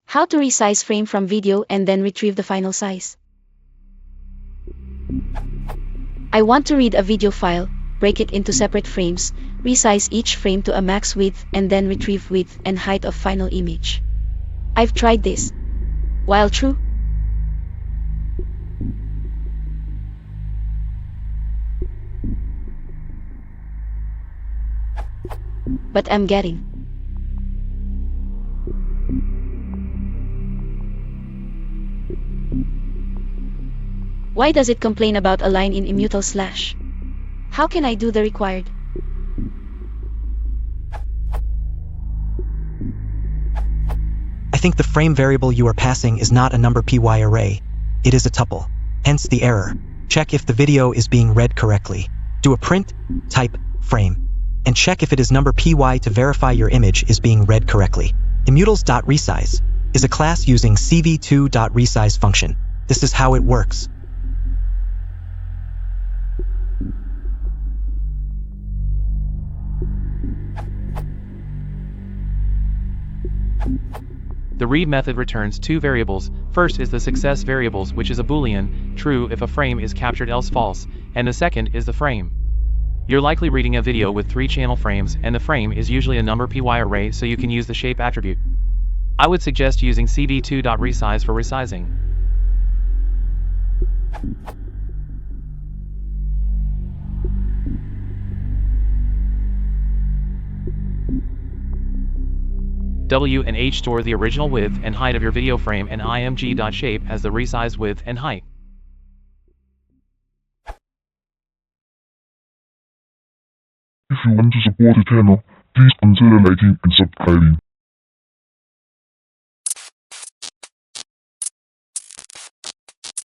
How to resize frame from video and then retrieve the final size. I want to read a video file, break it into separate frames, resize each frame to a max width and then retrieve width and height of final image. I've tried this. While true, but I'm getting. Why does it complain about a line in immutable slash? How can I do the required? I think the frame variable you are passing is not a number py array. It is a tuple. Hence the error. Check if the video is being read correctly. Do a print, type, frame, and check if it is number py to verify your image is being read correctly. Immutals.resize is a class using cv2.resize function. This is how it works. The read method returns two variables. First is the success variables, which is a boolean, true if a frame is captured else false, and the second is the frame. You're likely reading a video with 3 channel frames, and the frame is usually a number py array, so you can use the shape attribute. I would suggest using cv2.resize for resizing. W and H store the original width and height of your video frame, and img.shape has the resized width and height. If you want to support the channel, please consider liking and subscribing.